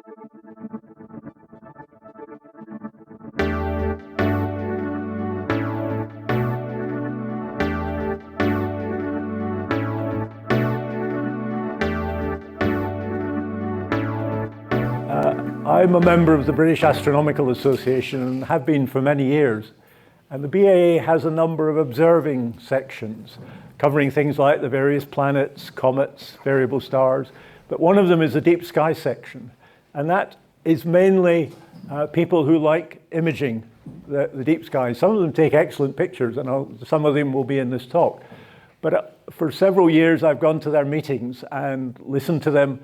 I'm a member of the British Astronomical Association and have been for many years. And the BAA has a number of observing sections covering things like the various planets, comets, variable stars. But one of them is the deep sky section. And that is mainly people who like imaging the deep sky. Some of them take excellent pictures, and some of them will be in this talk. But for several years, I've gone to their meetings and listened to them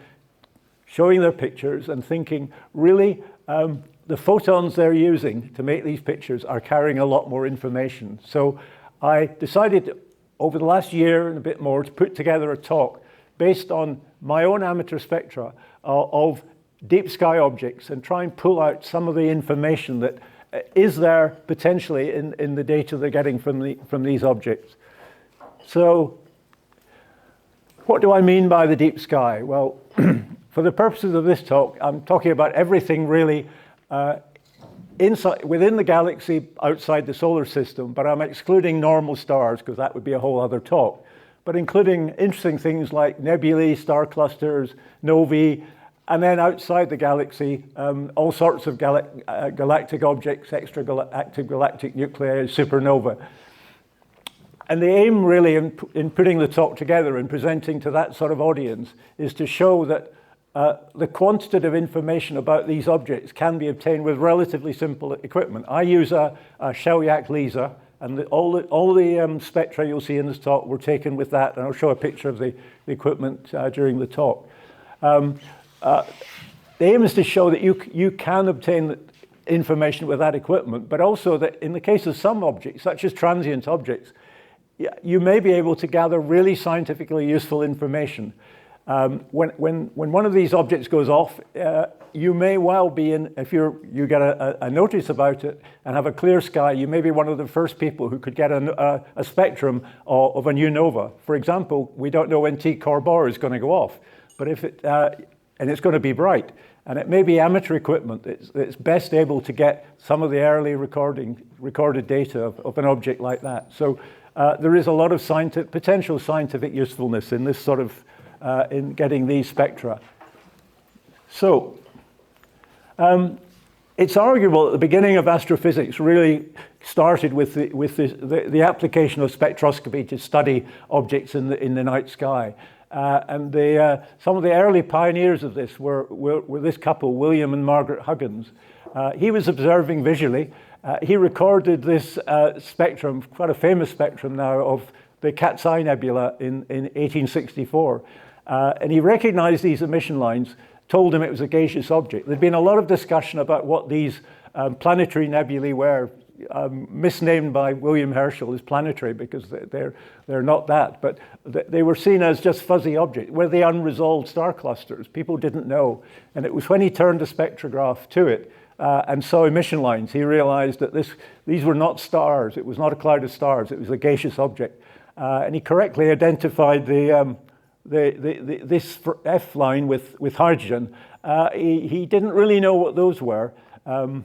showing their pictures and thinking, really, the photons they're using to make these pictures are carrying a lot more information. So I decided over the last year and a bit more to put together a talk based on my own amateur spectra of deep sky objects and try and pull out some of the information that is there potentially in the data they're getting from these objects. So what do I mean by the deep sky? Well, for the purposes of this talk, I'm talking about everything really within the galaxy outside the solar system, but I'm excluding normal stars because that would be a whole other talk. But including interesting things like nebulae, star clusters, novae, and then outside the galaxy, all sorts of galactic objects, extra-active galactic nuclei, supernova. And the aim really in putting the talk together and presenting to that sort of audience is to show that the quantitative information about these objects can be obtained with relatively simple equipment. I use a Shell-Yak laser, and all the spectra you'll see in this talk were taken with that, and I'll show a picture of the equipment during the talk. The aim is to show that you can obtain information with that equipment, but also that in the case of some objects, such as transient objects, you may be able to gather really scientifically useful information. When one of these objects goes off, you may well be if you get a notice about it and have a clear sky, you may be one of the first people who could get a spectrum of a new nova. For example, we don't know when T Corboir is going to go off, but and it's going to be bright. And it may be amateur equipment that's best able to get some of the early recorded data of an object like that. So there is a lot of potential scientific usefulness in this sort of in getting these spectra. So it's arguable that the beginning of astrophysics really started with the application of spectroscopy to study objects in the night sky. And some of the early pioneers of this were this couple, William and Margaret Huggins. He was observing visually. He recorded this spectrum, quite a famous spectrum now, of the Cat's Eye Nebula in 1864. And he recognized these emission lines, told him it was a gaseous object. There'd been a lot of discussion about what these planetary nebulae were, misnamed by William Herschel as planetary because they're not that, but they were seen as just fuzzy objects. Were they unresolved star clusters? People didn't know. And it was when he turned a spectrograph to it and saw emission lines, he realized that these were not stars. It was not a cloud of stars. It was a gaseous object. And he correctly identified this F line with hydrogen. He didn't really know what those were. And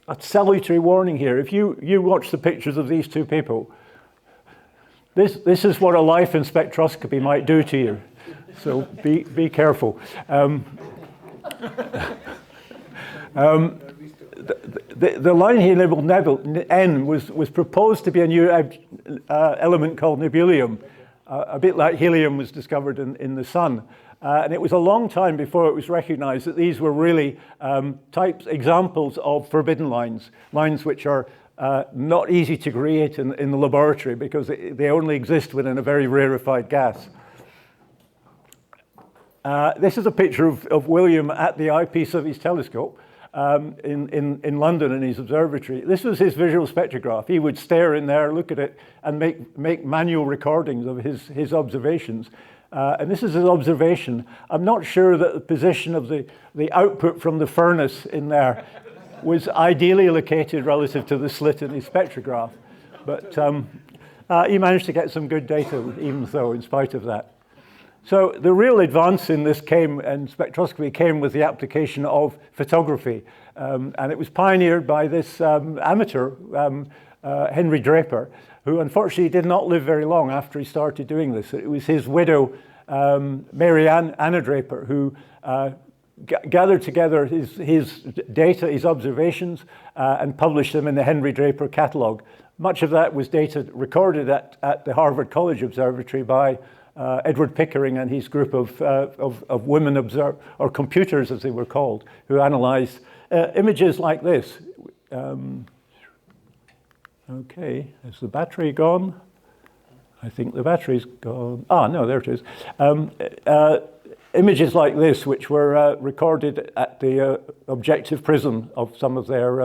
a salutary warning here. If you watch the pictures of these two people, this is what a life in spectroscopy might do to you. So be careful. The line here labeled N was proposed to be a new element called nebulium, a bit like helium was discovered in the sun. And it was a long time before it was recognized that these were really examples of forbidden lines which are not easy to create in the laboratory because they only exist within a very rarefied gas. This is a picture of William at the eyepiece of his telescope in London in his observatory. This was his visual spectrograph. He would stare in there, look at it, and make manual recordings of his observations. And this is his observation. I'm not sure that the position of the output from the furnace in there was ideally located relative to the slit in his spectrograph. But he managed to get some good data even though, in spite of that. So the real advance in this and spectroscopy came with the application of photography. And it was pioneered by this amateur, Henry Draper, who unfortunately did not live very long after he started doing this. It was his widow, Mary Anna Draper, who gathered together his data, his observations, and published them in the Henry Draper catalogue. Much of that was data recorded at the Harvard College Observatory by Edward Pickering and his group of women or computers, as they were called, who analyzed images like this. Okay, is the battery gone? I think the battery's gone. Ah, no, there it is. Images like this, which were recorded at the objective prism of some of their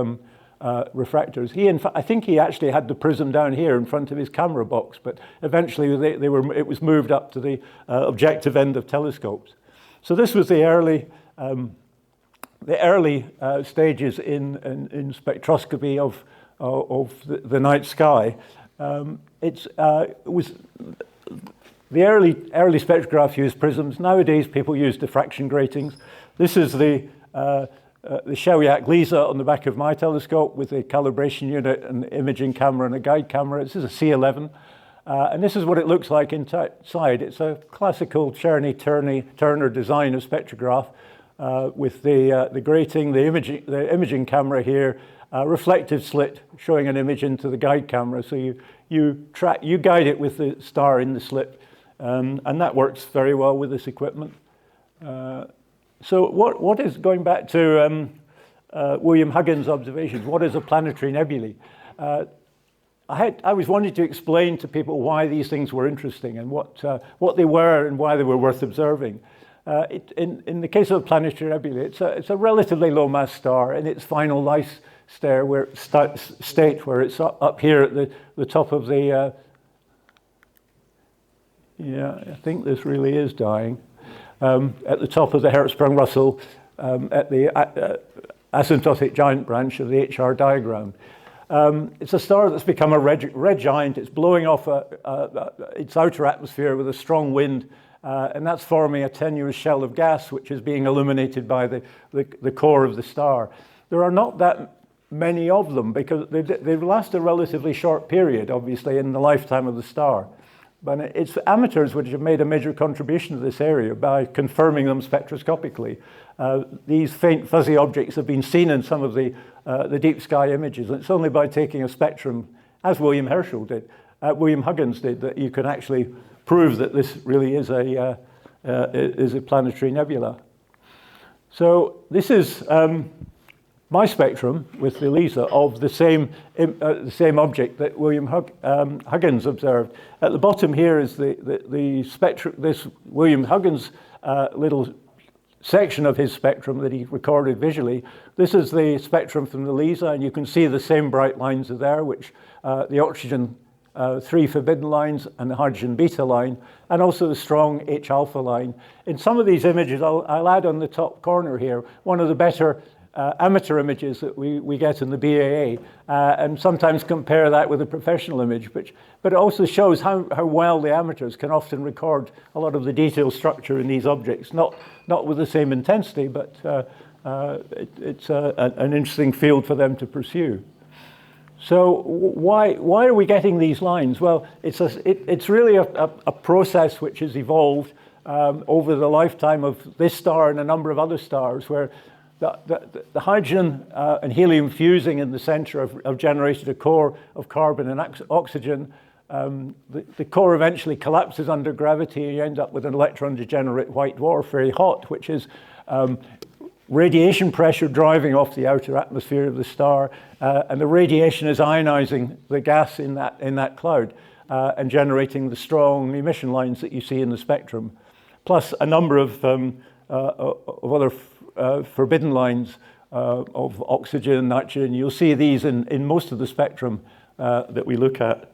refractors. I think he actually had the prism down here in front of his camera box, but eventually it was moved up to the objective end of telescopes. So this was the early stages in spectroscopy of the night sky. It was the early spectrograph used prisms. Nowadays, people use diffraction gratings. This is the Shelyak Lisa on the back of my telescope with a calibration unit, an imaging camera, and a guide camera. This is a C11. And this is what it looks like inside. It's a classical Czerny-Turner design of spectrograph with the grating, the imaging camera here, reflective slit showing an image into the guide camera. So you guide it with the star in the slit, and that works very well with this equipment. So what is, going back to William Huggins' observations, what is a planetary nebulae? I was wanting to explain to people why these things were interesting and what they were and why they were worth observing. In the case of a planetary nebulae, it's a relatively low mass star in its final life state where it's up here at the top of the I think this really is dying. At the top of the Hertzsprung-Russell, at the asymptotic giant branch of the HR diagram. It's a star that's become a red giant. It's blowing off its outer atmosphere with a strong wind, and that's forming a tenuous shell of gas, which is being illuminated by the core of the star. There are not that many of them because they last a relatively short period, obviously, in the lifetime of the star. But it's amateurs which have made a major contribution to this area by confirming them spectroscopically. These faint fuzzy objects have been seen in some of the deep sky images. And it's only by taking a spectrum, as William Huggins did, that you can actually prove that this really is a planetary nebula. So this is my spectrum with the LISA of the same object that William Huggins observed. At the bottom here is the spectrum, this William Huggins little section of his spectrum that he recorded visually. This is the spectrum from the LISA, and you can see the same bright lines are there, which the oxygen 3 forbidden lines and the hydrogen beta line, and also the strong H alpha line. In some of these images, I'll add on the top corner here, one of the better amateur images that we get in the BAA, and sometimes compare that with a professional image, but it also shows how well the amateurs can often record a lot of the detailed structure in these objects, not with the same intensity, but it's an interesting field for them to pursue. So why are we getting these lines? Well, it's really a process which has evolved over the lifetime of this star and a number of other stars, where the hydrogen and helium fusing in the center have generated a core of carbon and oxygen. The core eventually collapses under gravity, and you end up with an electron-degenerate white dwarf, very hot, which is radiation pressure driving off the outer atmosphere of the star, and the radiation is ionizing the gas in that cloud and generating the strong emission lines that you see in the spectrum, plus a number of other forbidden lines of oxygen, nitrogen. You'll see these in most of the spectrum that we look at.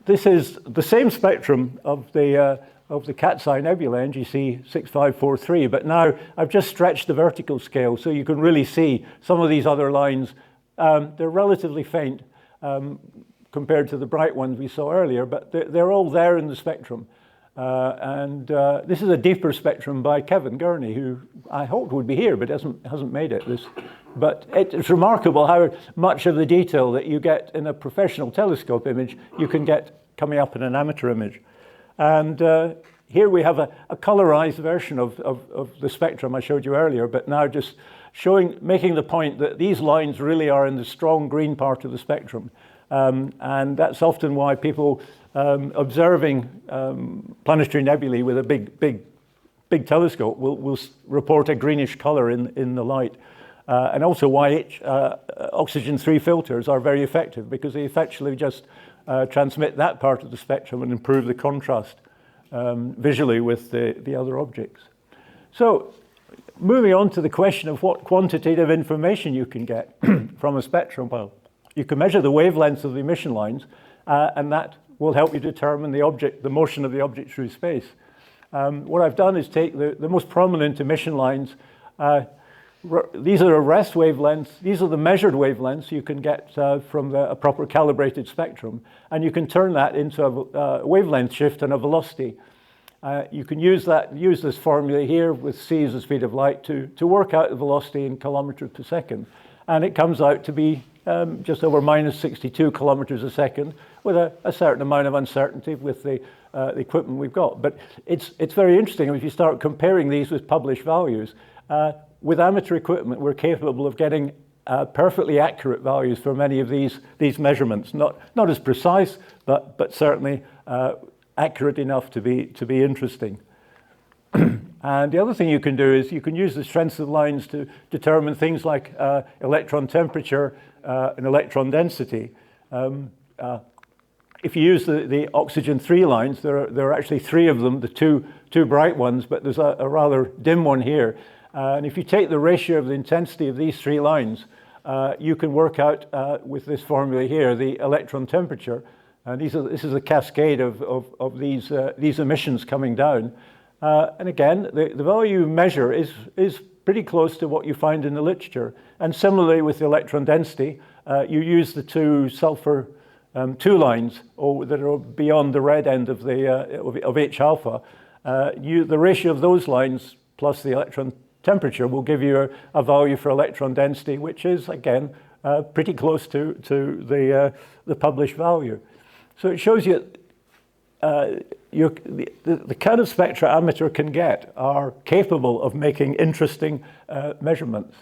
This is the same spectrum of the Cat's Eye Nebula, NGC 6543, but now I've just stretched the vertical scale so you can really see some of these other lines. They're relatively faint compared to the bright ones we saw earlier, but they're all there in the spectrum. This is a deeper spectrum by Kevin Gurney, who I hoped would be here, but hasn't made it. But it's remarkable how much of the detail that you get in a professional telescope image you can get coming up in an amateur image. And here we have a colorized version of the spectrum I showed you earlier, but now just making the point that these lines really are in the strong green part of the spectrum. And that's often why people observing planetary nebulae with a big telescope will report a greenish color in the light. And also why oxygen-3 filters are very effective, because they effectively just transmit that part of the spectrum and improve the contrast visually with the other objects. So moving on to the question of what quantitative information you can get from a spectrum. Well, you can measure the wavelengths of the emission lines, and that will help you determine the motion of the object through space. What I've done is take the most prominent emission lines. These are arrest wavelengths. These are the measured wavelengths you can get from a proper calibrated spectrum, and you can turn that into a wavelength shift and a velocity. You can use this formula here with c as the speed of light to work out the velocity in kilometers per second, and it comes out to be just over minus 62 kilometers a second, with a certain amount of uncertainty with the equipment we've got. But it's very interesting if you start comparing these with published values. With amateur equipment, we're capable of getting perfectly accurate values for many of these measurements. Not as precise, but certainly accurate enough to be interesting. And the other thing you can do is you can use the strengths of lines to determine things like electron temperature and electron density. If you use the oxygen-3 lines, there are actually 3 of them, the two bright ones, but there's a rather dim one here. And if you take the ratio of the intensity of these 3 lines, you can work out with this formula here the electron temperature. And this is a cascade of these emissions coming down. And again, the value you measure is pretty close to what you find in the literature. And similarly with the electron density, you use the 2 sulfur 2 lines that are beyond the red end of H alpha. The ratio of those lines plus the electron temperature will give you a value for electron density, which is again pretty close to the published value. So it shows you the kind of spectra amateur can get are capable of making interesting measurements.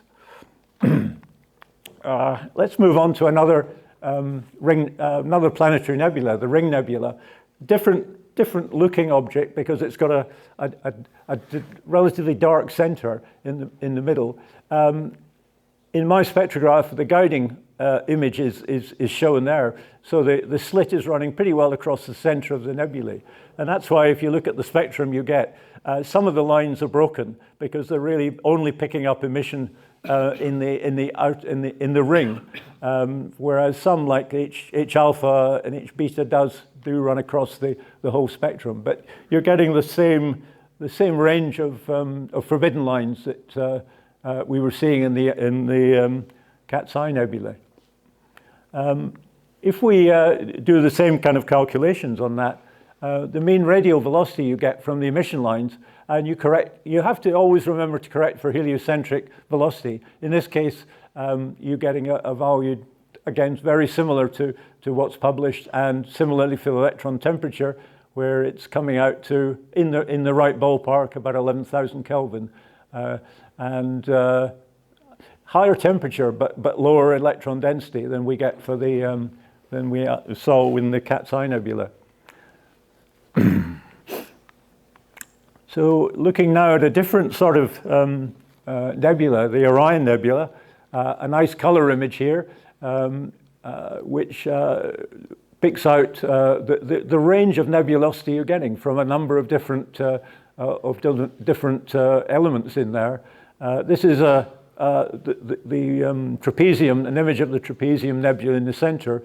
Let's move on to another another planetary nebula, the Ring Nebula. Different looking object because it's got a relatively dark center in the middle. In my spectrograph, the guiding image is shown there. So the slit is running pretty well across the center of the nebulae. And that's why if you look at the spectrum you get, some of the lines are broken because they're really only picking up emission in the ring, whereas some like H alpha and H beta do run across the whole spectrum. But you're getting the same range of forbidden lines that we were seeing in the Cat's Eye Nebula. If we do the same kind of calculations on that, the mean radial velocity you get from the emission lines, and you have to always remember to correct for heliocentric velocity. In this case, you're getting a value, again, very similar to what's published, and similarly for electron temperature, where it's coming out to, in the right ballpark, about 11,000 Kelvin. And higher temperature, but lower electron density than we get for than we saw in the Cat's Eye Nebula. So looking now at a different sort of nebula, the Orion Nebula, a nice color image here, which picks out the range of nebulosity you're getting from a number of different elements in there. This is the trapezium, an image of the trapezium nebula in the center,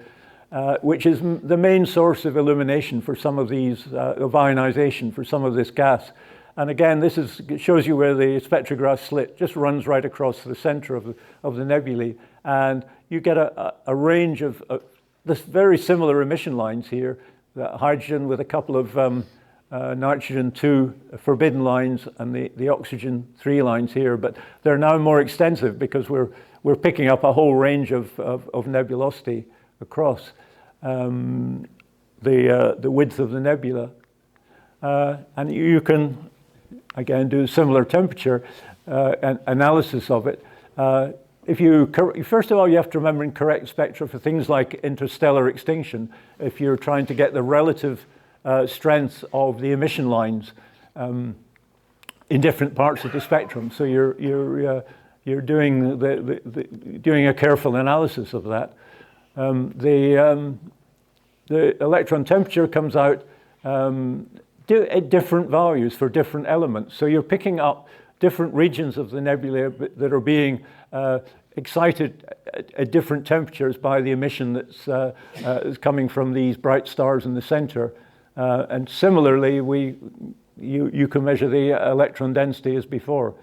which is the main source of illumination for some of these, of ionization for some of this gas. And again, it shows you where the spectrograph slit just runs right across the center of the nebulae. And you get a range of this very similar emission lines here, the hydrogen with a couple of nitrogen 2 forbidden lines and the oxygen 3 lines here, but they're now more extensive because we're picking up a whole range of nebulosity across the width of the nebula. And you can, again, do similar temperature analysis of it. First of all, you have to remember and correct spectra for things like interstellar extinction if you're trying to get the relative strength of the emission lines in different parts of the spectrum. So you're doing doing a careful analysis of that. The electron temperature comes out at different values for different elements. So you're picking up different regions of the nebula that are being excited at different temperatures by the emission that's coming from these bright stars in the center. And similarly, you can measure the electron density as before.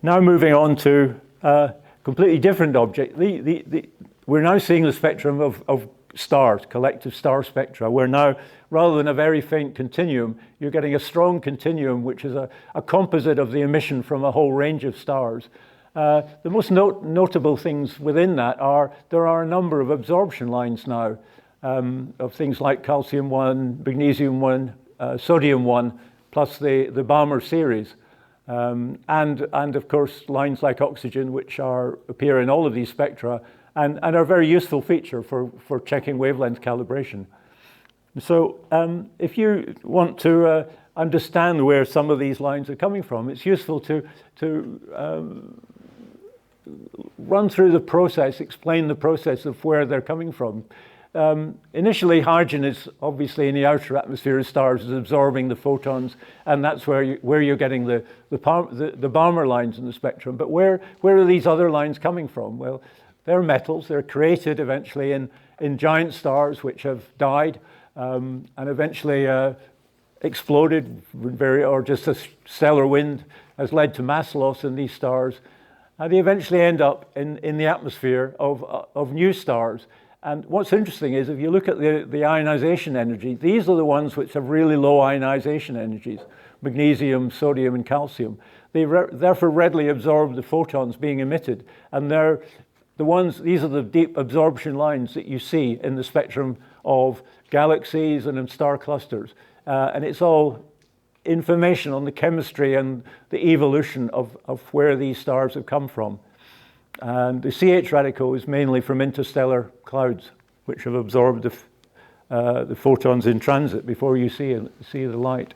Now moving on to a completely different object. We're now seeing the spectrum of stars, collective star spectra. We're now, rather than a very faint continuum, you're getting a strong continuum, which is a composite of the emission from a whole range of stars. The most notable things within that are there are a number of absorption lines now of things like calcium-1, magnesium-1, sodium-1, plus the Balmer series. And of course, lines like oxygen, which appear in all of these spectra and are a very useful feature for checking wavelength calibration. So if you want to understand where some of these lines are coming from, it's useful to run through the process, explain the process of where they're coming from. Initially, hydrogen is obviously in the outer atmosphere of stars, is absorbing the photons, and that's where you're getting the Balmer lines in the spectrum. But where are these other lines coming from? Well, they're metals. They're created eventually in giant stars which have died and eventually exploded, or just a stellar wind has led to mass loss in these stars. And they eventually end up in the atmosphere of new stars. And what's interesting is if you look at the ionization energy, these are the ones which have really low ionization energies, magnesium, sodium, and calcium. They therefore readily absorb the photons being emitted. And these are the deep absorption lines that you see in the spectrum of galaxies and in star clusters. And it's all information on the chemistry and the evolution of where these stars have come from. And the CH radical is mainly from interstellar clouds, which have absorbed the photons in transit before you see the light.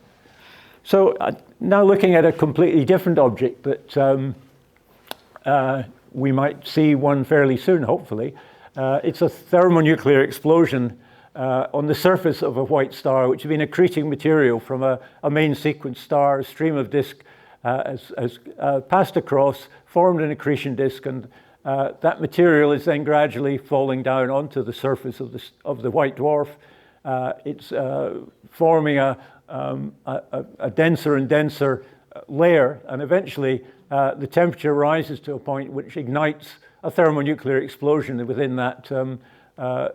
So now looking at a completely different object that we might see one fairly soon, hopefully. It's a thermonuclear explosion on the surface of a white star, which has been accreting material from a main sequence star. A stream of disk has passed across, formed an accretion disk, and that material is then gradually falling down onto the surface of the white dwarf. It's forming a denser and denser layer, and eventually the temperature rises to a point which ignites a thermonuclear explosion within that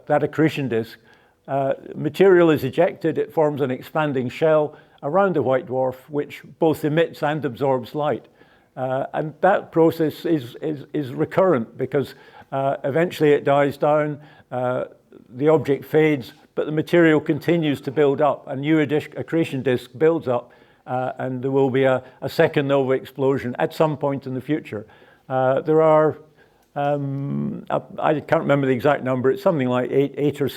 accretion disk. Material is ejected, it forms an expanding shell around the white dwarf, which both emits and absorbs light. And that process is recurrent because eventually it dies down, the object fades, but the material continues to build up. A new accretion disk builds up, and there will be a second nova explosion at some point in the future. There are, I can't remember the exact number, it's something like eight or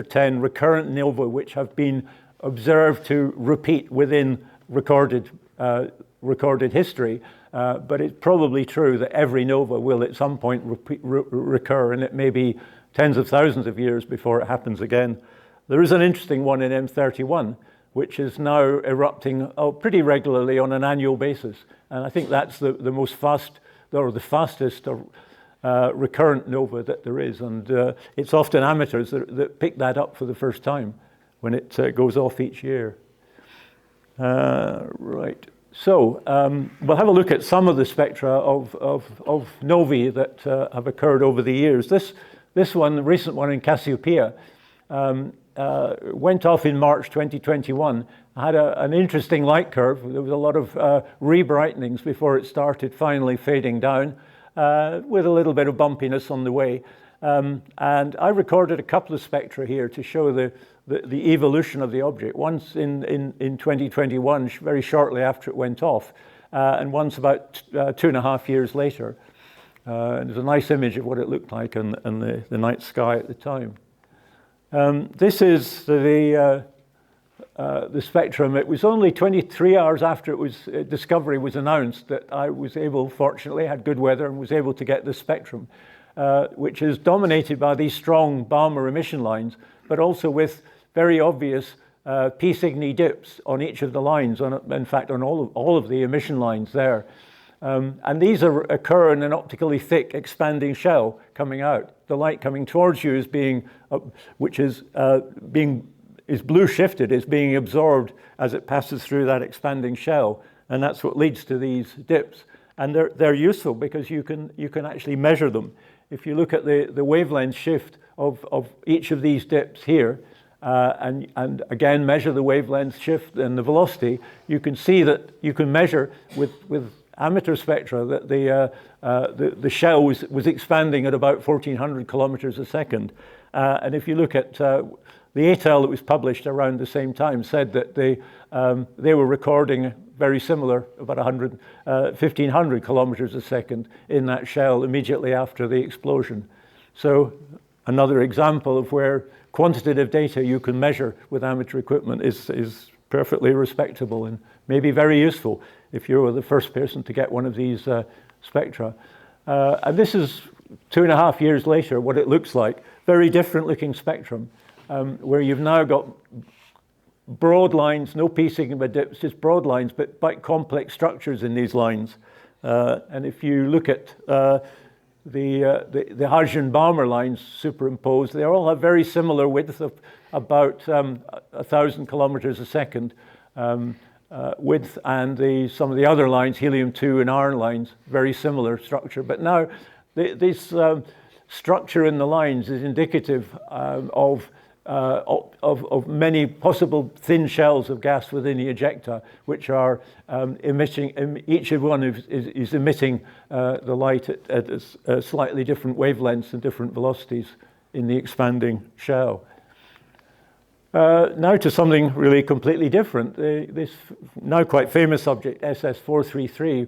10 recurrent nova which have been observed to repeat within recorded history, but it's probably true that every nova will at some point recur, and it may be tens of thousands of years before it happens again. There is an interesting one in M31, which is now erupting pretty regularly on an annual basis, and I think that's the most fast, or the fastest recurrent nova that there is, and it's often amateurs that pick that up for the first time when it goes off each year. Right. So we'll have a look at some of the spectra of novae that have occurred over the years. This one, the recent one in Cassiopeia, went off in March 2021. Had an interesting light curve. There was a lot of re-brightenings before it started finally fading down, with a little bit of bumpiness on the way. And I recorded a couple of spectra here to show the evolution of the object. Once in 2021, very shortly after it went off, and once about 2.5 years later. There's a nice image of what it looked like in the night sky at the time. This is the spectrum. It was only 23 hours after discovery was announced that I was able, fortunately, had good weather and was able to get the spectrum, which is dominated by these strong Balmer emission lines, but also with very obvious P Cygni dips on each of the lines, in fact on all of the emission lines there. And these occur in an optically thick expanding shell coming out. The light coming towards you is blue shifted, is being absorbed as it passes through that expanding shell, and that's what leads to these dips. And they're useful because you can actually measure them. If you look at the wavelength shift of each of these dips here, and again measure the wavelength shift and the velocity, you can see that you can measure with amateur spectra that the shell was expanding at about 1,400 kilometers a second. And if you look at the ATEL that was published around the same time, said that they were recording very similar, about 1,500 kilometers a second in that shell immediately after the explosion. So another example of where quantitative data you can measure with amateur equipment is perfectly respectable and maybe very useful if you were the first person to get one of these spectra. And this is 2.5 years later, what it looks like. Very different looking spectrum, where you've now got broad lines, no P sigma dips, just broad lines, but quite complex structures in these lines. And if you look at the hydrogen Balmer lines superimposed, they all have very similar width of about 1,000 kilometers a second width, and some of the other lines, helium-2 and iron lines, very similar structure. But now this structure in the lines is indicative of many possible thin shells of gas within the ejecta, which are emitting, each of one is emitting the light at slightly different wavelengths and different velocities in the expanding shell. Now to something really completely different. This now quite famous object, SS433,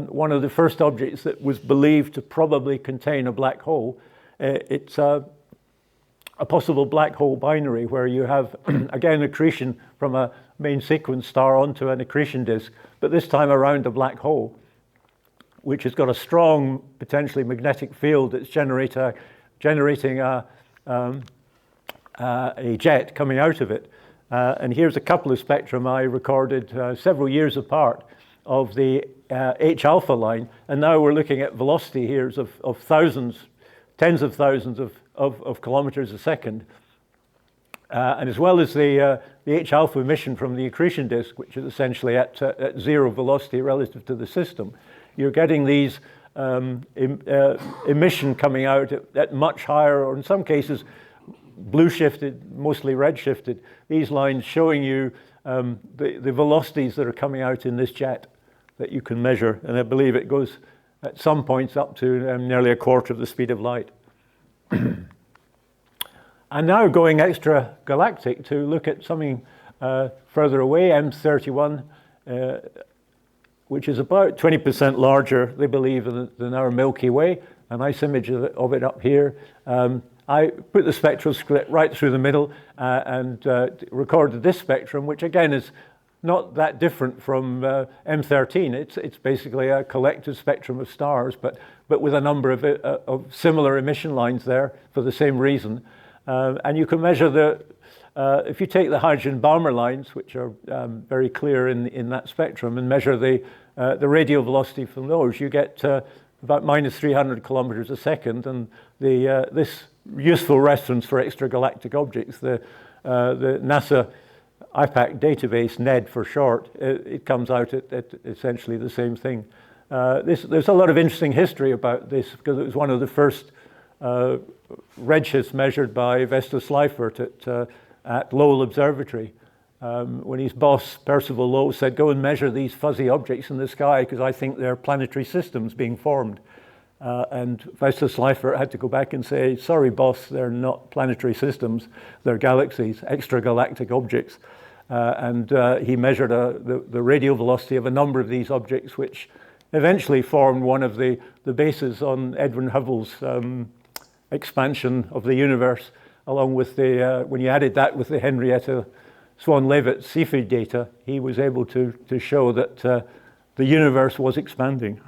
one of the first objects that was believed to probably contain a black hole. It's a possible black hole binary where you have, again, accretion from a main sequence star onto an accretion disk, but this time around a black hole, which has got a strong, potentially magnetic field that's generating a jet coming out of it. And here's a couple of spectrum I recorded several years apart of the H alpha line, and now we're looking at velocity here of thousands, tens of thousands of kilometers a second. And as well as the H alpha emission from the accretion disk, which is essentially at zero velocity relative to the system, you're getting these emission coming out at much higher, or in some cases, blue shifted, mostly red shifted, these lines showing you the velocities that are coming out in this jet that you can measure. And I believe it goes at some points up to nearly a quarter of the speed of light. And now going extragalactic to look at something further away, M31, which is about 20% larger, they believe, than our Milky Way. A nice image of it up here. I put the spectral split right through the middle and recorded this spectrum, which again is not that different from M13. It's basically a collective spectrum of stars, but with a number of similar emission lines there for the same reason. And you can measure if you take the hydrogen Balmer lines, which are very clear in that spectrum, and measure the radial velocity from those, you get about minus 300 kilometers a second. And this useful reference for extragalactic objects, the NASA IPAC database, NED for short, it comes out at essentially the same thing. There's a lot of interesting history about this because it was one of the first redshifts measured by Vestas Seifert at Lowell Observatory, when his boss, Percival Lowell, said, go and measure these fuzzy objects in the sky because I think they're planetary systems being formed. And Vice Schleifer had to go back and say, sorry, boss, they're not planetary systems, they're galaxies, extragalactic objects. And he measured the radial velocity of a number of these objects, which eventually formed one of the bases on Edwin Hubble's expansion of the universe, along with when you added that with the Henrietta Swan-Leavitt Cepheid data, he was able to show that the universe was expanding.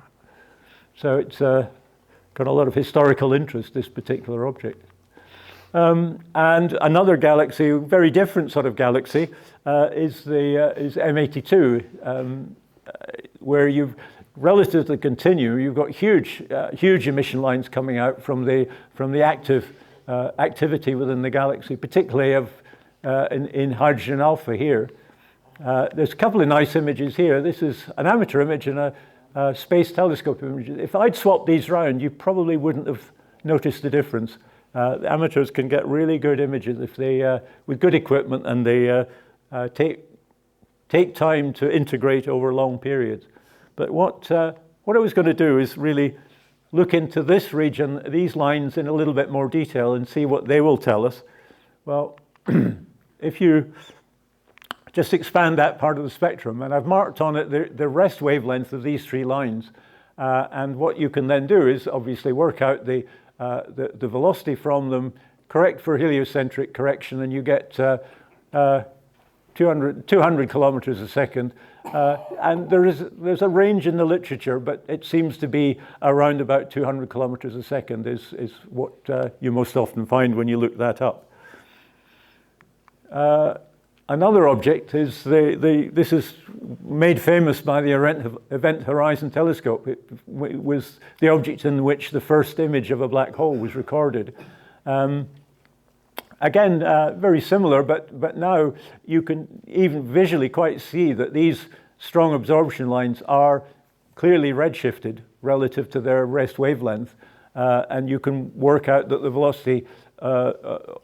So it's got a lot of historical interest, this particular object. And another galaxy, very different sort of galaxy, is M82, where you've, relative to the continuum, you've got huge emission lines coming out from the active activity within the galaxy, particularly in hydrogen alpha here. There's a couple of nice images here. This is an amateur image and a space telescope image. If I'd swapped these around, you probably wouldn't have noticed the difference. The amateurs can get really good images if they, with good equipment, and they take time to integrate over long periods. But what I was going to do is really look into this region, these lines, in a little bit more detail and see what they will tell us. Well, if you just expand that part of the spectrum, and I've marked on it the rest wavelength of these three lines, and what you can then do is obviously work out the velocity from them, correct for heliocentric correction, and you get 200 kilometers a second. And there's a range in the literature, but it seems to be around about 200 kilometers a second is what you most often find when you look that up. Another object is this is made famous by the Event Horizon Telescope. It was the object in which the first image of a black hole was recorded. Again, very similar, but now you can even visually quite see that these strong absorption lines are clearly redshifted relative to their rest wavelength, and you can work out that the velocity,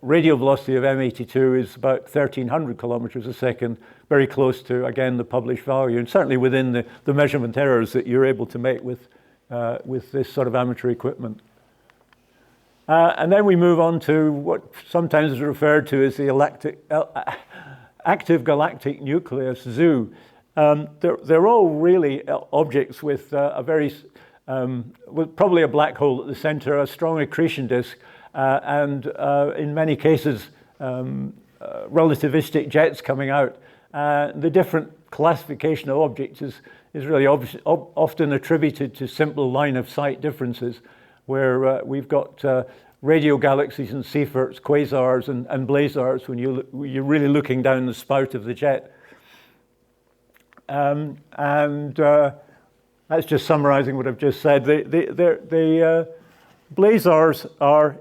radial velocity of M82 is about 1,300 kilometers a second, very close to, again, the published value, and certainly within the measurement errors that you're able to make with this sort of amateur equipment. And then we move on to what sometimes is referred to as the active galactic nucleus, ZOO. They're all really objects with with probably a black hole at the center, a strong accretion disk, and in many cases relativistic jets coming out. The different classification of objects is really often attributed to simple line of sight differences, where we've got radio galaxies and Seyferts, quasars and blazars when you're really looking down the spout of the jet. That's just summarizing what I've just said. The blazars are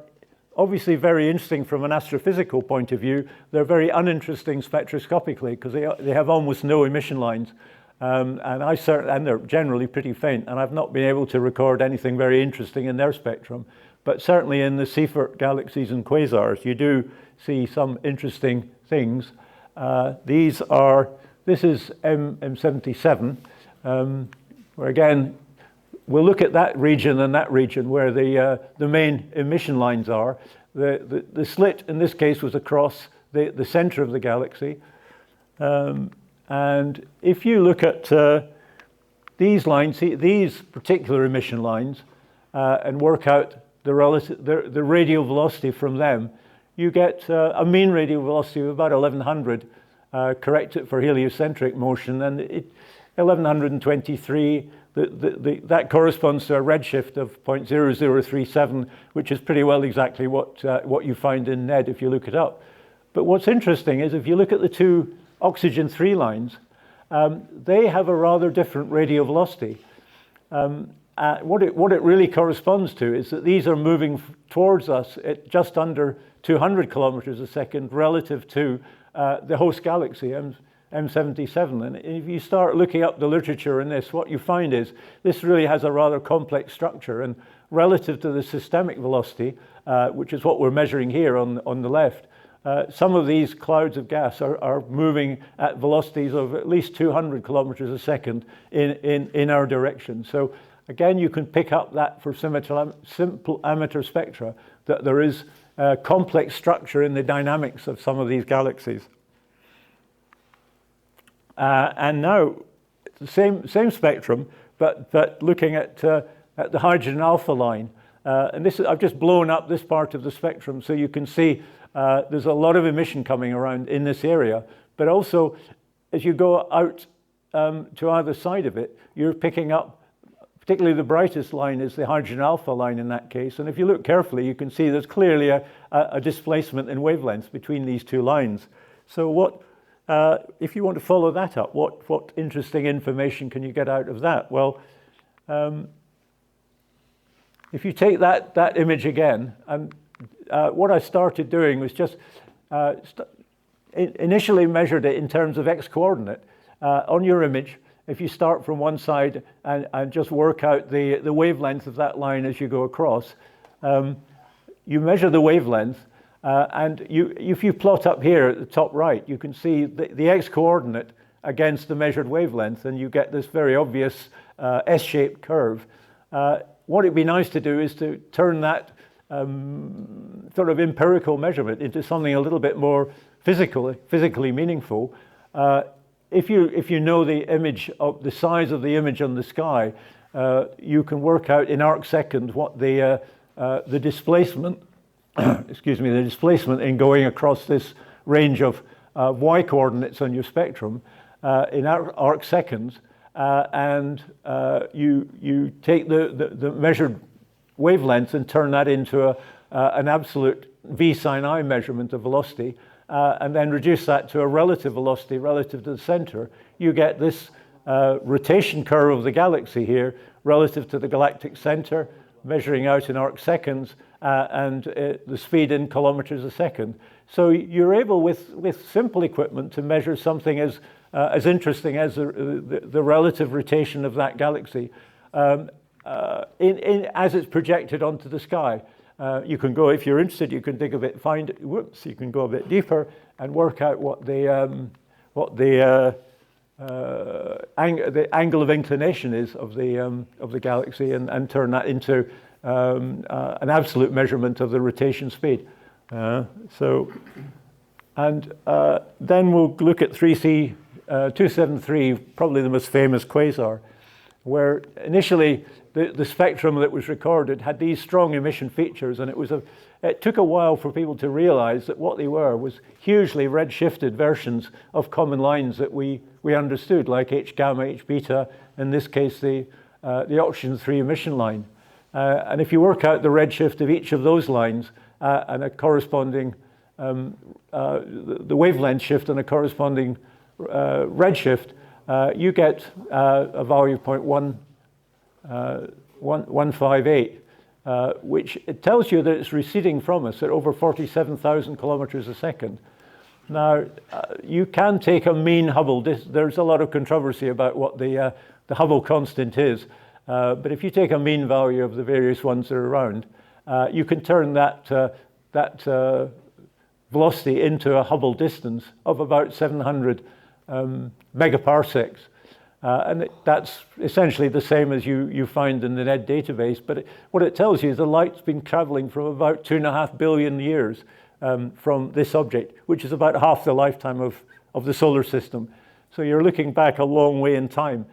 obviously very interesting from an astrophysical point of view. They're very uninteresting spectroscopically because they have almost no emission lines. And they're generally pretty faint, and I've not been able to record anything very interesting in their spectrum. But certainly in the Seyfert galaxies and quasars, you do see some interesting things. This is M77, where again, we'll look at that region and that region where the main emission lines are. The slit in this case was across the center of the galaxy. And if you look at these lines, these particular emission lines, and work out the radial velocity from them, you get a mean radial velocity of about 1100, correct it for heliocentric motion, and 1123, that corresponds to a redshift of 0.0037, which is pretty well exactly what you find in NED if you look it up. But what's interesting is if you look at the two oxygen 3 lines, they have a rather different radial velocity. What it really corresponds to is that these are moving towards us at just under 200 kilometers a second relative to the host galaxy, M77. And if you start looking up the literature in this, what you find is this really has a rather complex structure, and relative to the systemic velocity, which is what we're measuring here on the left, some of these clouds of gas are moving at velocities of at least 200 kilometers a second in our direction. So again, you can pick up that for simple amateur spectra, that there is a complex structure in the dynamics of some of these galaxies. And now, the same spectrum, but looking at the hydrogen alpha line. And this I've just blown up this part of the spectrum so you can see there's a lot of emission coming around in this area. But also, as you go out to either side of it, you're picking up, particularly the brightest line is the hydrogen alpha line in that case. And if you look carefully, you can see there's clearly a displacement in wavelengths between these two lines. So what, if you want to follow that up, what interesting information can you get out of that? Well, if you take that image again, and what I started doing was just initially measured it in terms of x-coordinate on your image. If you start from one side and just work out the wavelength of that line as you go across, you measure the wavelength, and if you plot up here at the top right, you can see the x-coordinate against the measured wavelength, and you get this very obvious S-shaped curve. What it'd be nice to do is to turn that sort of empirical measurement into something a little bit more physically meaningful. If you know the image of the size of the image on the sky, you can work out in arc seconds what the displacement, excuse me, the displacement in going across this range of y coordinates on your spectrum in arc seconds, and you take the measured wavelength and turn that into an absolute v sin I measurement of velocity. And then reduce that to a relative velocity relative to the center, you get this rotation curve of the galaxy here relative to the galactic center, measuring out in arc seconds, and the speed in kilometers a second. So you're able, with simple equipment, to measure something as interesting as the relative rotation of that galaxy as it's projected onto the sky. You can go, if you're interested, you can dig a bit, you can go a bit deeper and work out what the angle of inclination is of the galaxy, and turn that into an absolute measurement of the rotation speed. Then we'll look at 3C 273, probably the most famous quasar, where initially the spectrum that was recorded had these strong emission features, and it took a while for people to realize that what they were was hugely redshifted versions of common lines that we understood, like H gamma, H beta, in this case the oxygen 3 emission line. And if you work out the redshift of each of those lines and a corresponding the wavelength shift and a corresponding redshift, you get a value of 0.158, which it tells you that it's receding from us at over 47,000 kilometers a second. Now, you can take a mean Hubble. There's a lot of controversy about what the Hubble constant is, but if you take a mean value of the various ones that are around, you can turn that velocity into a Hubble distance of about 700 megaparsecs. And that's essentially the same as you find in the NED database. But what it tells you is the light's been traveling from about 2.5 billion years from this object, which is about half the lifetime of the solar system. So you're looking back a long way in time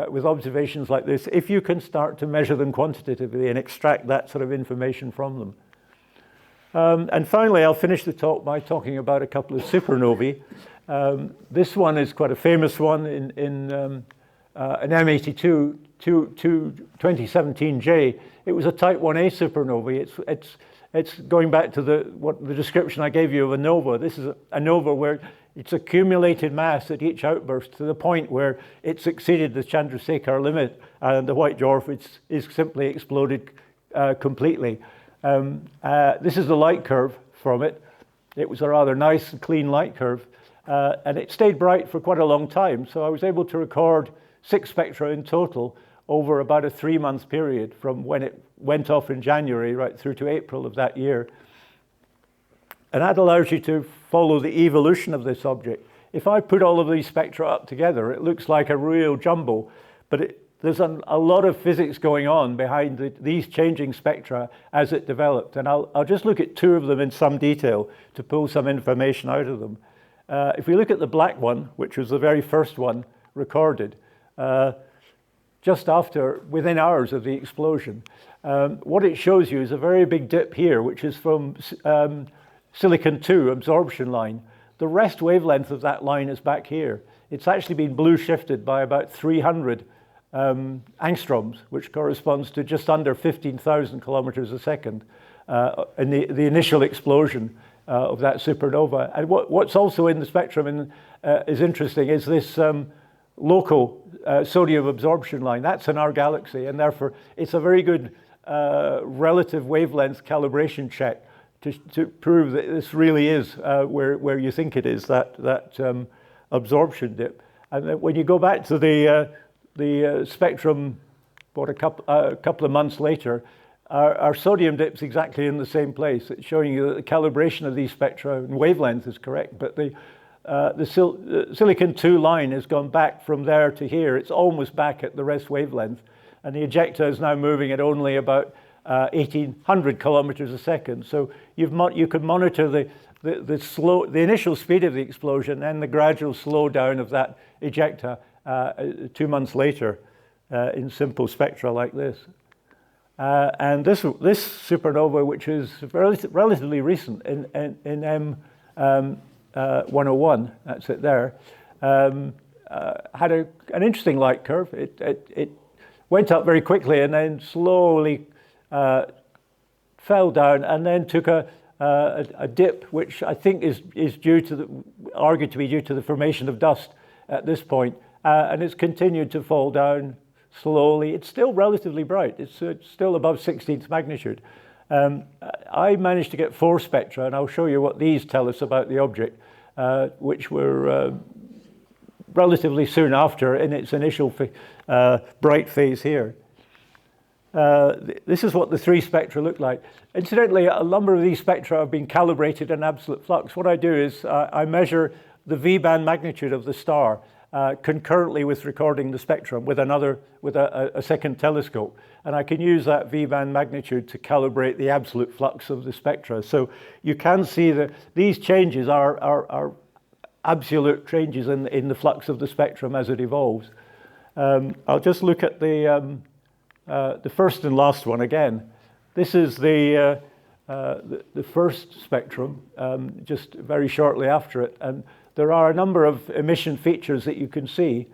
with observations like this, if you can start to measure them quantitatively and extract that sort of information from them. And finally, I'll finish the talk by talking about a couple of supernovae. This one is quite a famous one in an M82 2017J. It was a type 1a supernova. It's going back to the description I gave you of a nova. This is a nova where it's accumulated mass at each outburst to the point where it's exceeded the Chandrasekhar limit, and the white dwarf is simply exploded completely. This is the light curve from it. It was a rather nice and clean light curve, and it stayed bright for quite a long time. So I was able to record 6 spectra in total over about a 3-month period from when it went off in January right through to April of that year. And that allows you to follow the evolution of this object. If I put all of these spectra up together, it looks like a real jumble, but there's a lot of physics going on behind these changing spectra as it developed. And I'll just look at two of them in some detail to pull some information out of them. If we look at the black one, which was the very first one recorded, just after, within hours of the explosion, what it shows you is a very big dip here, which is from silicon-2 absorption line. The rest wavelength of that line is back here. It's actually been blue shifted by about 300 angstroms, which corresponds to just under 15,000 kilometers a second in the initial explosion of that supernova. And what's also in the spectrum is interesting is this local sodium absorption line. That's in our galaxy, and therefore it's a very good relative wavelength calibration check to prove that this really is where you think it is, that absorption dip. And then when you go back to the spectrum, a couple of months later, our sodium dip's exactly in the same place. It's showing you that the calibration of these spectra and wavelength is correct, but the silicon-2 line has gone back from there to here. It's almost back at the rest wavelength, and the ejecta is now moving at only about 1,800 kilometers a second. So you could monitor the initial speed of the explosion and the gradual slowdown of that ejecta 2 months later in simple spectra like this. And this supernova, which is relatively recent in M101, that's it there, had an interesting light curve. It went up very quickly and then slowly fell down, and then took a dip, which I think is argued to be due to the formation of dust at this point, and it's continued to fall down slowly. It's still relatively bright. It's still above 16th magnitude. I managed to get 4 spectra, and I'll show you what these tell us about the object, which were relatively soon after in its initial bright phase here. This is what the 3 spectra look like. Incidentally, a number of these spectra have been calibrated in absolute flux. What I do is I measure the V-band magnitude of the star concurrently with recording the spectrum with a second telescope, and I can use that V-band magnitude to calibrate the absolute flux of the spectra. So you can see that these changes are absolute changes in the flux of the spectrum as it evolves. I'll just look at the first and last one again. This is the first spectrum, just very shortly after it, and there are a number of emission features that you can see.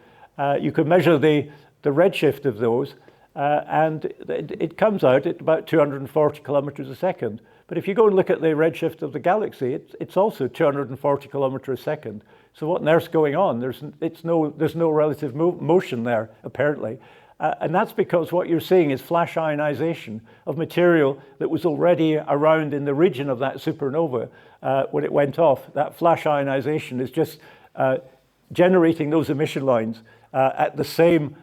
You can measure the redshift of those, and it comes out at about 240 kilometers a second. But if you go and look at the redshift of the galaxy, it's also 240 kilometers a second. So what on earth's going on? There's no relative motion there, apparently. And that's because what you're seeing is flash ionization of material that was already around in the region of that supernova when it went off. That flash ionization is just generating those emission lines at the same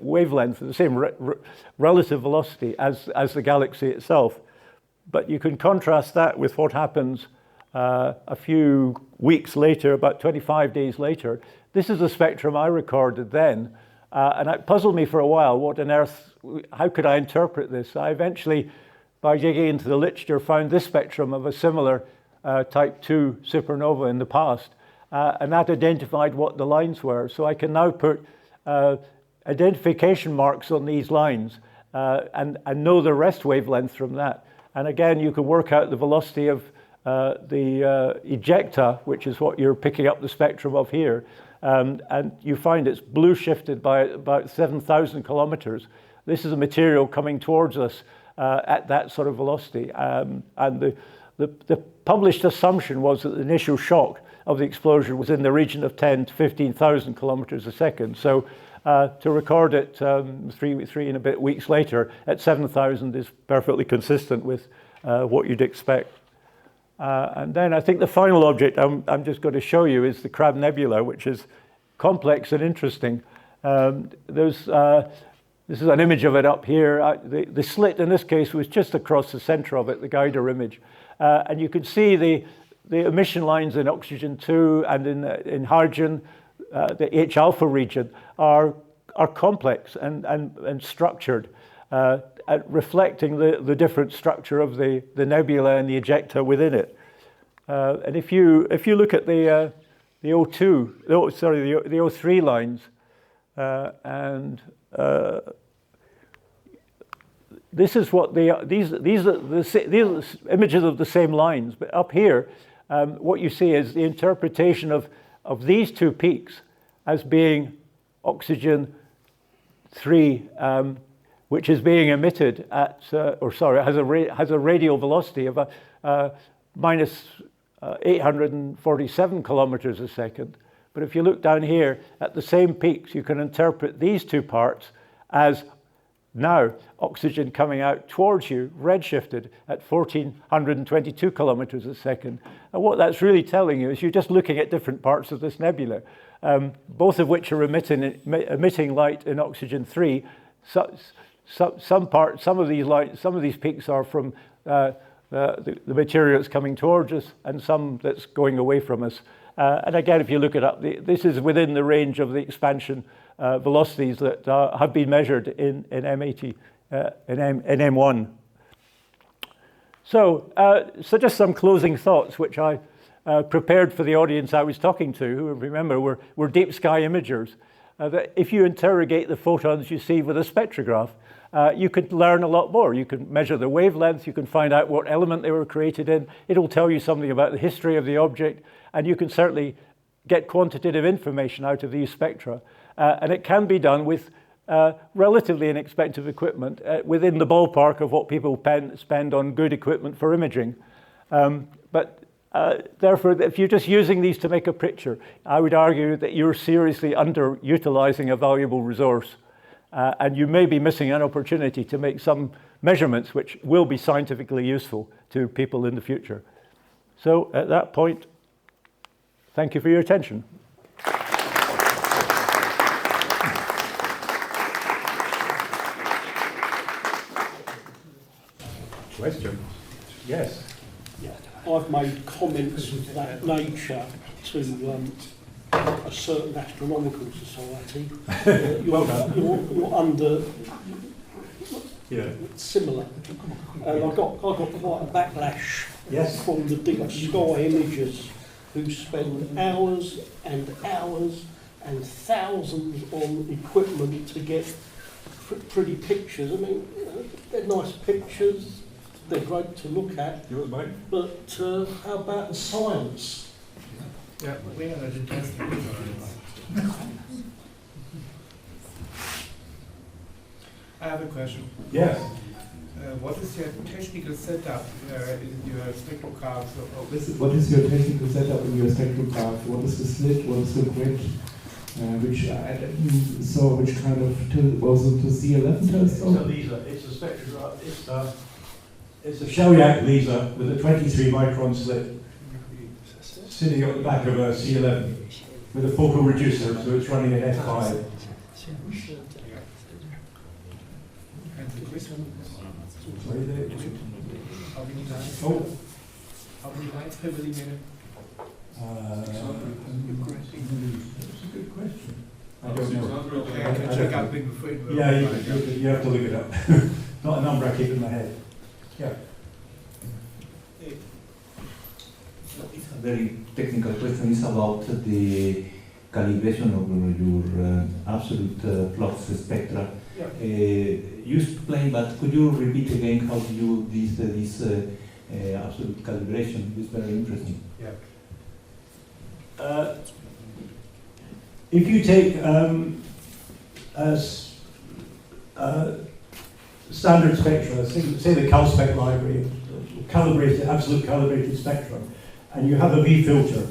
wavelength, the same relative velocity as the galaxy itself. But you can contrast that with what happens a few weeks later, about 25 days later. This is a spectrum I recorded then, and it puzzled me for a while. What on earth, how could I interpret this? I eventually, by digging into the literature, found this spectrum of a similar type 2 supernova in the past, and that identified what the lines were. So I can now put identification marks on these lines and know the rest wavelength from that. And again, you can work out the velocity of the ejecta, which is what you're picking up the spectrum of here. And you find it's blue shifted by about 7,000 kilometers. This is a material coming towards us at that sort of velocity. And the published assumption was that the initial shock of the explosion was in the region of 10 to 15,000 kilometers a second. So to record it three and a bit weeks later at 7,000 is perfectly consistent with what you'd expect. And then I think the final object I'm just going to show you is the Crab Nebula, which is complex and interesting. This This is an image of it up here. The slit in this case was just across the center of it, the Guider image. And you can see the emission lines in oxygen 2 and in hydrogen, the H alpha region, are complex and structured, reflecting the different structure of the nebula and the ejecta within it. And if you look at the O3 lines, this is what these are the images of the same lines. But up here, what you see is the interpretation of these two peaks as being oxygen 3, which is being emitted at, has a radial velocity of minus 847 kilometers a second. But if you look down here at the same peaks, you can interpret these two parts as now oxygen coming out towards you, redshifted at 1422 kilometers a second. And what that's really telling you is you're just looking at different parts of this nebula, both of which are emitting light in oxygen 3. Some of these peaks are from the material that's coming towards us, and some that's going away from us. And again, if you look it up, this is within the range of the expansion velocities that have been measured in M80, in M1. So just some closing thoughts, which I prepared for the audience I was talking to, who, remember, were deep sky imagers. That if you interrogate the photons you see with a spectrograph, you could learn a lot more. You can measure the wavelength, you can find out what element they were created in. It'll tell you something about the history of the object, and you can certainly get quantitative information out of these spectra. And it can be done with relatively inexpensive equipment within the ballpark of what people spend on good equipment for imaging. Therefore, if you're just using these to make a picture, I would argue that you're seriously underutilizing a valuable resource. And you may be missing an opportunity to make some measurements which will be scientifically useful to people in the future. So at that point, thank you for your attention. Question? Yes. Yeah. I've made comments of that nature to a certain astronomical society. You're under similar, and I got quite a backlash from the deep sky imagers who spend hours and hours and thousands on equipment to get pretty pictures. I mean, they're nice pictures, they're great to look at, but how about the science? Yeah, we are the testing. I have a question. Yes. What is your technical setup in your spectrograph? What is your technical setup in your spectrograph? What is the slit? What is the grid? Which kind of was it to C11 telescope? It's a spectrograph. It's a Shellyak laser with a 23 micron slit, sitting at the back of a C11 with a focal reducer, so it's running at f5. How many lights per millimeter? That's a good question. I don't know. Okay, I can check out big before. Yeah, you have to look it up. Not a number I keep in my head. Yeah. A very technical question is about the calibration of your absolute flux spectra. You explained, but could you repeat again how you do this absolute calibration? It's very interesting. Yeah. If you take standard spectra, say the CalSpec library, absolute calibrated spectrum, and you have a V filter.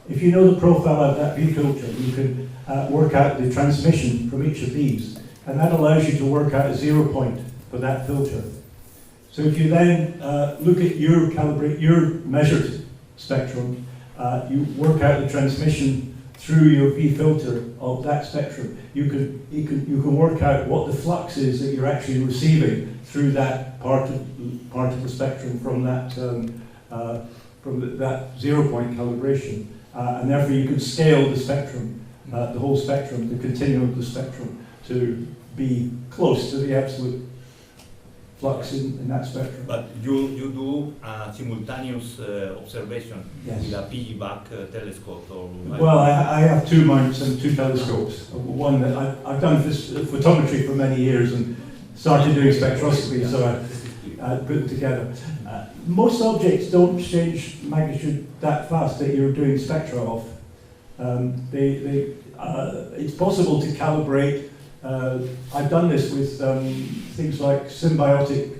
If you know the profile of that V filter, you can work out the transmission from each of these, and that allows you to work out a 0 point for that filter. So if you then look at your measured spectrum, you work out the transmission through your V filter of that spectrum, you can work out what the flux is that you're actually receiving through that part of the spectrum from that that 0 point calibration, and therefore you can scale the spectrum, the whole spectrum, the continuum of the spectrum, to be close to the absolute flux in that spectrum. But you do simultaneous observation Yes. with a piggyback telescope, or Well, I have 2 mounts and 2 telescopes. One that I've done photometry for many years and started doing spectroscopy, so I put them together. Most objects don't change magnitude that fast that you're doing spectra of. It's possible to calibrate. I've done this with things like symbiotic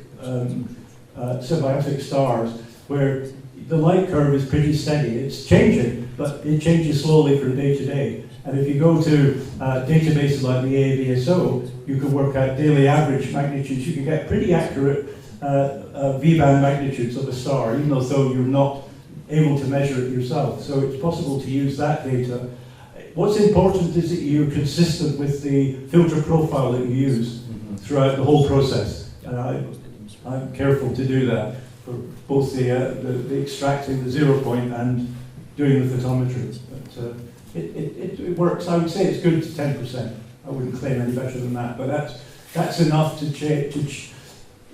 stars, where the light curve is pretty steady. It's changing, but it changes slowly from day to day. And if you go to databases like the AVSO, you can work out daily average magnitudes. You can get pretty accurate V-band magnitudes of a star, even though you're not able to measure it yourself. So it's possible to use that data. What's important is that you're consistent with the filter profile that you use throughout the whole process. And I'm careful to do that for both the extracting the 0 point and doing the photometry. But it works. I would say it's good to 10%. I wouldn't claim any better than that, but that's enough to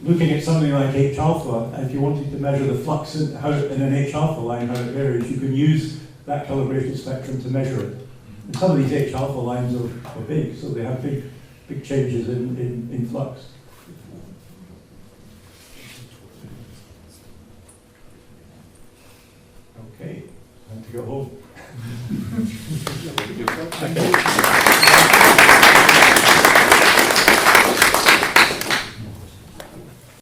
looking at something like H alpha, and if you wanted to measure the flux in an H alpha line, how it varies, you can use that calibrated spectrum to measure it. And some of these H alpha lines are big, so they have big changes in flux. Okay, time to go home.